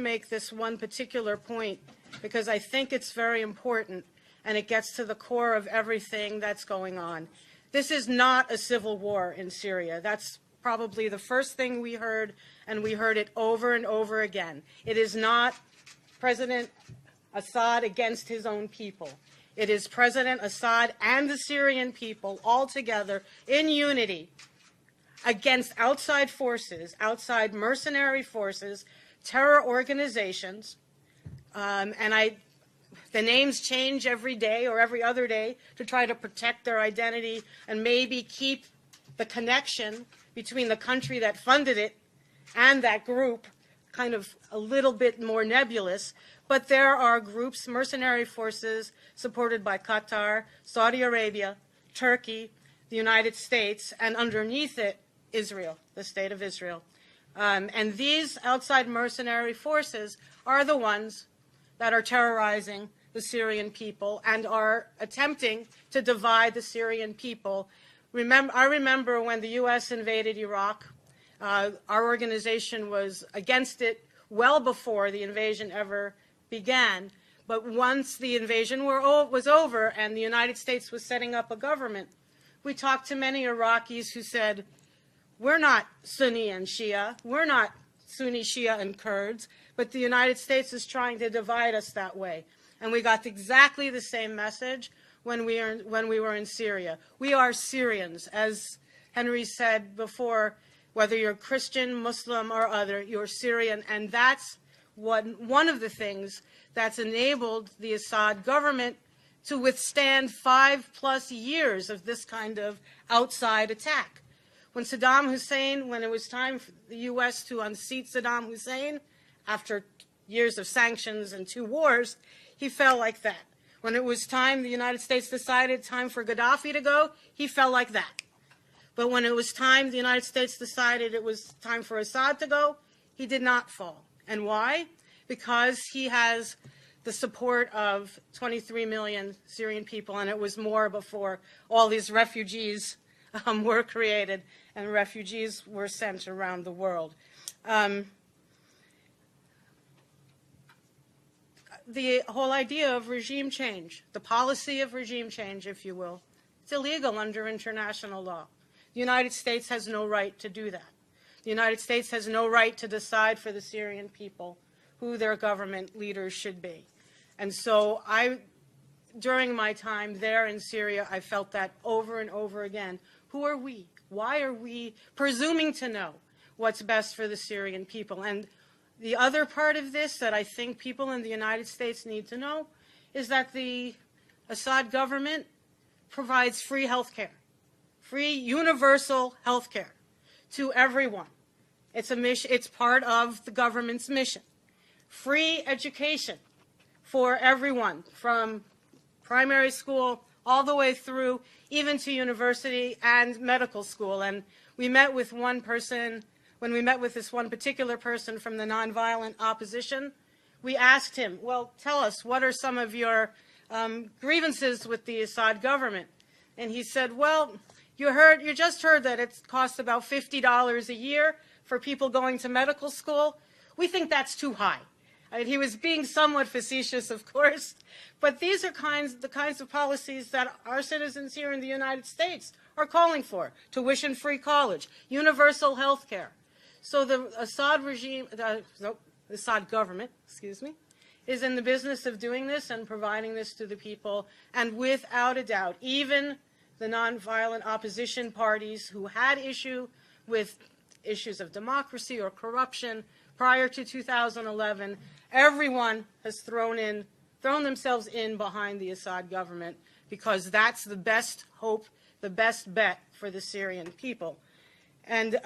Make this one particular point because I think it's very important and it gets to the core of everything that's going on. This is not a civil war in Syria. That's probably the first thing we heard, and we heard it over and over again. It is not President Assad against his own people. It is President Assad and the Syrian people all together in unity against outside forces, outside mercenary forces, terror organizations, the names change every day or every other day to try to protect their identity and maybe keep the connection between the country that funded it and that group kind of a little bit more nebulous. But there are groups, mercenary forces supported by Qatar, Saudi Arabia, Turkey, the United States, and underneath it, Israel, the state of Israel. And these outside mercenary forces are the ones that are terrorizing the Syrian people and are attempting to divide the Syrian people. I remember when the U.S. invaded Iraq, our organization was against it well before the invasion ever began. But once the invasion was over and the United States was setting up a government, we talked to many Iraqis who said, we're not Sunni and Shia. We're not Sunni, Shia, and Kurds. But the United States is trying to divide us that way. And we got exactly the same message when we were in Syria. We are Syrians. As Henry said before, whether you're Christian, Muslim, or other, you're Syrian. And that's one of the things that's enabled the Assad government to withstand 5+ years of this kind of outside attack. When it was time for the U.S. to unseat Saddam Hussein, after years of sanctions and 2 wars, he fell like that. When it was time, the United States decided time for Gaddafi to go, he fell like that. But when it was time, the United States decided it was time for Assad to go, he did not fall. And why? Because he has the support of 23 million Syrian people, and it was more before all these refugees were created and refugees were sent around the world. The whole idea of regime change, the policy of regime change, if you will, it's illegal under international law. The United States has no right to do that. The United States has no right to decide for the Syrian people who their government leaders should be. And so during my time there in Syria, I felt that over and over again. Who are we? Why are we presuming to know what's best for the Syrian people? And the other part of this that I think people in the United States need to know is that the Assad government provides free health care, free universal health care to everyone. It's a mission, it's part of the government's mission. Free education for everyone, from primary school all the way through, even to university and medical school. And we met with one person, when we met with this one particular person from the nonviolent opposition, we asked him, well, tell us, what are some of your grievances with the Assad government? And he said, well, you just heard that it costs about $50 a year for people going to medical school. We think that's too high. He was being somewhat facetious, of course, but these are the kinds of policies that our citizens here in the United States are calling for. Tuition-free college, universal health care. So the Assad regime, the Assad government, is in the business of doing this and providing this to the people. And without a doubt, even the nonviolent opposition parties who had issue with issues of democracy or corruption prior to 2011, everyone has thrown themselves in behind the Assad government because that's the best hope, the best bet for the Syrian people. And